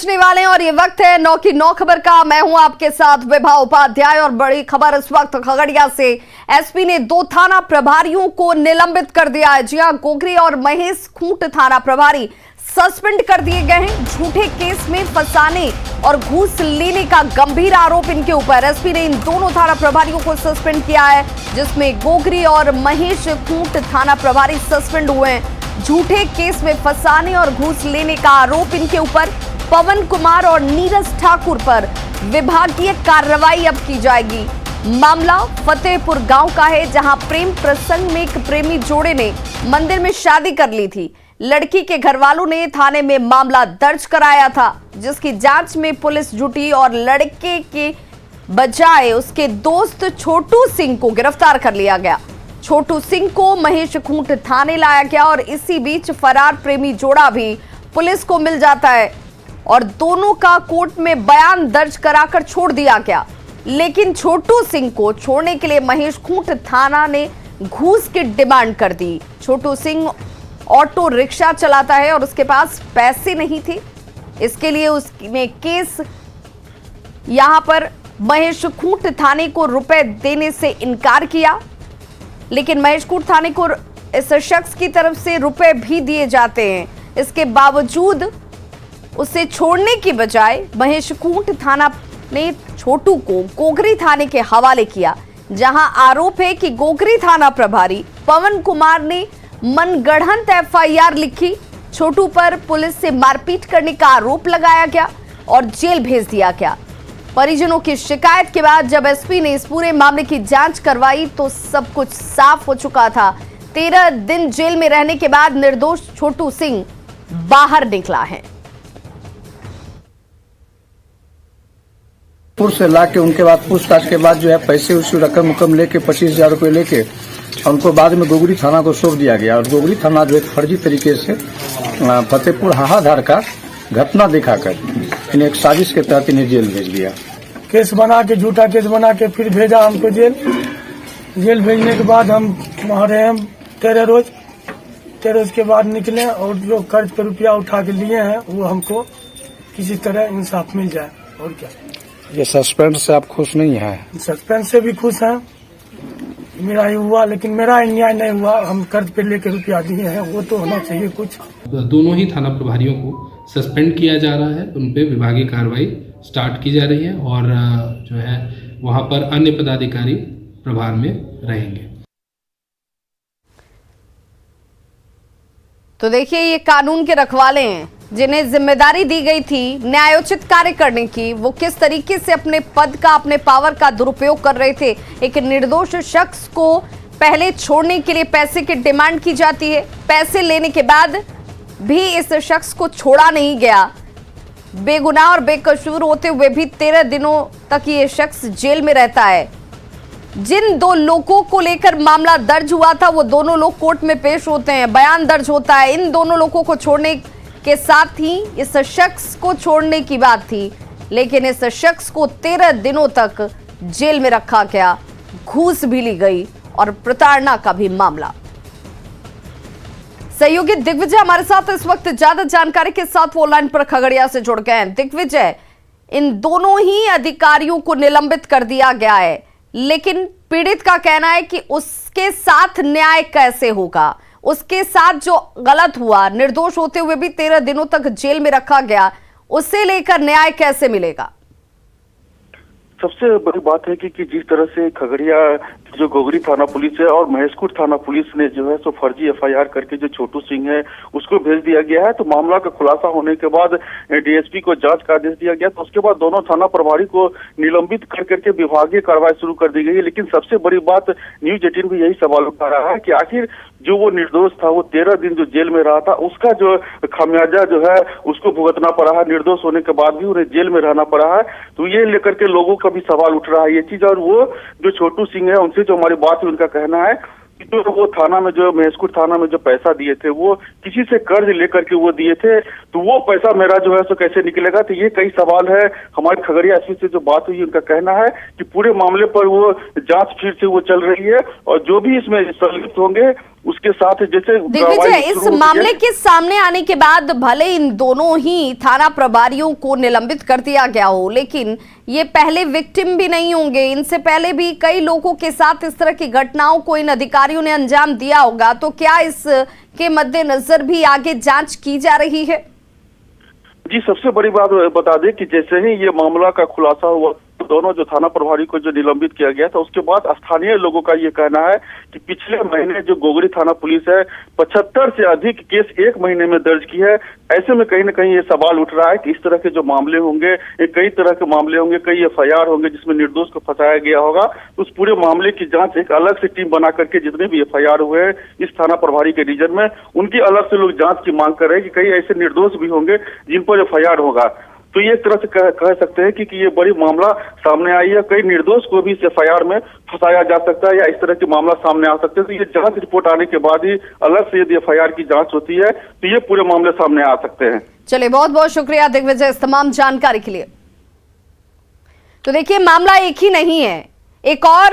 पहुंचने वाले हैं और ये वक्त है 9 की 9 खबर का। मैं हूं आपके साथ विभा उपाध्याय और बड़ी खबर इस वक्त खगड़िया से। एसपी ने 2 थाना प्रभारियों को निलंबित कर दिया है। जी हां, गोगरी और महेश खूंट थाना प्रभारी सस्पेंड कर दिए गए हैं। झूठे केस में फंसाने और घूस लेने का गंभीर आरोप इनके ऊपर। एसपी ने इन दोनों थाना प्रभारियों को सस्पेंड किया है, जिसमें गोगरी और महेश खूंट थाना प्रभारी सस्पेंड हुए हैं। झूठे केस में फंसाने और घूस लेने का आरोप इनके ऊपर। पवन कुमार और नीरज ठाकुर पर विभागीय कार्रवाई अब की जाएगी। मामला फतेहपुर गांव का है, जहां प्रेम प्रसंग में एक प्रेमी जोड़े ने मंदिर में शादी कर ली थी। लड़की के घर वालों ने थाने में मामला दर्ज कराया था, जिसकी जांच में पुलिस जुटी और लड़के के बजाय उसके दोस्त छोटू सिंह को गिरफ्तार कर लिया गया। छोटू सिंह को महेश खूंट थाने लाया गया और इसी बीच फरार प्रेमी जोड़ा भी पुलिस को मिल जाता है और दोनों का कोर्ट में बयान दर्ज कराकर छोड़ दिया गया। लेकिन छोटू सिंह को छोड़ने के लिए महेश खूंट थाना ने घूस की डिमांड कर दी। छोटू सिंह ऑटो रिक्शा चलाता है और उसके पास पैसे नहीं थे। इसके लिए उसने केस यहां पर महेश खूंट थाने को रुपए देने से इनकार किया, लेकिन महेश खूंट थाने को इस शख्स की तरफ से रुपए भी दिए जाते हैं। इसके बावजूद उसे छोड़ने की बजाय महेश खूंट थाना ने छोटू को गोगरी थाने के हवाले किया, जहां आरोप है कि गोगरी थाना प्रभारी पवन कुमार ने मनगढ़ंत एफआईआर लिखी। छोटू पर पुलिस से मारपीट करने का आरोप लगाया गया और जेल भेज दिया गया। परिजनों की शिकायत के बाद जब एसपी ने इस पूरे मामले की जांच करवाई तो सब कुछ साफ हो चुका था। 13 दिन जेल में रहने के बाद निर्दोष छोटू सिंह बाहर निकला है। से लाके उनके बाद पूछताछ के बाद जो है पैसे उसी रकम लेके 25,000 रुपये लेके उनको बाद में गोगरी थाना को सौंप दिया गया और गोगरी थाना जो एक फर्जी तरीके से फतेहपुर हाहाधार का घटना दिखाकर इन्हें एक साजिश के तहत इन्हें जेल भेज दिया। केस बना के झूठा केस बना के फिर भेजा हमको जेल भेजने के बाद हम वहाँ रहे हम 13 रोज के बाद निकले और जो कर्ज पे रुपया उठा के लिए हैं वो हमको किसी तरह इंसाफ मिल जाए। और क्या, ये सस्पेंड से आप खुश नहीं हैं? सस्पेंड से भी खुश हैं। मेरा ही हुआ, लेकिन मेरा अन्याय नहीं हुआ। हम कर्ज पे लेके रुपया दिए हैं, वो तो होना चाहिए कुछ। दोनों ही थाना प्रभारियों को सस्पेंड किया जा रहा है, उन पे विभागीय कार्रवाई स्टार्ट की जा रही है और जो है वहां पर अन्य पदाधिकारी प्रभार में रहेंगे। तो देखिए, ये कानून के रखवाले हैं जिन्हें जिम्मेदारी दी गई थी न्यायोचित कार्य करने की। वो किस तरीके से अपने पद का, अपने पावर का दुरुपयोग कर रहे थे। एक निर्दोष शख्स को पहले छोड़ने के लिए पैसे की डिमांड की जाती है, पैसे लेने के बाद भी इस शख्स को छोड़ा नहीं गया। बेगुनाह और बेकसूर होते हुए भी 13 दिनों तक ये शख्स जेल में रहता है। जिन 2 लोगों को लेकर मामला दर्ज हुआ था वो दोनों लोग कोर्ट में पेश होते हैं, बयान दर्ज होता है। इन दोनों लोगों को छोड़ने के साथ ही इस शख्स को छोड़ने की बात थी, लेकिन इस शख्स को 13 दिनों तक जेल में रखा गया, घूस भी ली गई और प्रताड़ना का भी मामला। सहयोगी दिग्विजय हमारे साथ इस वक्त ज्यादा जानकारी के साथ वो लाइन पर खगड़िया से जुड़ गए हैं। दिग्विजय, इन दोनों ही अधिकारियों को निलंबित कर दिया गया है, लेकिन पीड़ित का कहना है कि उसके साथ न्याय कैसे होगा। उसके साथ जो गलत हुआ, निर्दोष होते हुए भी 13 दिनों तक जेल में रखा गया, उससे लेकर न्याय कैसे मिलेगा? सबसे बड़ी बात है कि जिस तरह से खगड़िया जो गोगरी थाना पुलिस है और महेशखूंट थाना पुलिस ने जो है सो फर्जी एफआईआर करके जो छोटू सिंह है उसको भेज दिया गया है। तो मामला का खुलासा होने के बाद डीएसपी को जांच का आदेश दिया गया। तो उसके बाद दोनों थाना प्रभारी को निलंबित कर करके विभागीय कार्रवाई शुरू कर दी गई है। लेकिन सबसे बड़ी बात न्यूज 18 भी यही सवाल उठा रहा है कि आखिर जो वो निर्दोष था, वो 13 दिन जो जेल में रहा था, उसका जो खामियाजा जो है उसको भुगतना पड़ा है। निर्दोष होने के बाद भी उन्हें जेल में रहना पड़ा है। तो ये लेकर के लोगों का भी सवाल उठ रहा है ये चीज। और वो जो छोटू सिंह है उनसे जो हमारी बात हुई, उनका कहना है कि जो वो थाना में जो महेशखूंट थाना में जो पैसा दिए थे वो किसी से कर्ज लेकर के वो दिए थे, तो वो पैसा मेरा जो है सो कैसे निकलेगा। तो ये कई सवाल है। हमारे खगड़िया एसपी से जो बात हुई, उनका कहना है कि पूरे मामले पर वो जांच फिर से वो चल रही है और जो भी इसमें संलिप्त होंगे उसके साथ जैसे दिग्विजय, कार्रवाई इस शुरू होती है। मामले के सामने आने के बाद भले इन दोनों ही थाना प्रभारियों को निलंबित कर दिया गया हो, लेकिन ये पहले विक्टिम भी नहीं होंगे। इनसे पहले भी कई लोगों के साथ इस तरह की घटनाओं को इन अधिकारियों ने अंजाम दिया होगा, तो क्या इसके मद्देनजर भी आगे जांच की जा रही है? जी, सबसे बड़ी बात बता दें कि जैसे ही ये मामला का खुलासा हुआ, दोनों जो थाना प्रभारी को जो निलंबित किया गया था, उसके बाद स्थानीय लोगों का ये कहना है कि पिछले महीने जो गोगरी थाना पुलिस है 75 से अधिक केस एक महीने में दर्ज की है। ऐसे में कहीं ना कहीं ये सवाल उठ रहा है कि इस तरह के जो मामले होंगे, ये कई तरह के मामले होंगे, कई FIR होंगे जिसमें निर्दोष को फंसाया गया होगा। उस पूरे मामले की जांच एक अलग से टीम बना करके जितने भी FIR हुए हैं इस थाना प्रभारी के रीजन में, उनकी अलग से लोग जांच की मांग कर रहे हैं कि कई ऐसे निर्दोष भी होंगे जिन पर FIR होगा। तो ये एक तरह से कह सकते हैं कि ये बड़ी मामला सामने आई है। कई निर्दोष को भी इस FIR में फंसाया जा सकता है या इस तरह के मामला सामने आ सकते हैं। तो ये जांच रिपोर्ट आने के बाद ही अलग से यदि FIR की जांच होती है तो ये पूरे मामले सामने आ सकते हैं। चलिए, बहुत बहुत शुक्रिया दिग्विजय इस तमाम जानकारी के लिए। तो देखिए, मामला एक ही नहीं है, एक और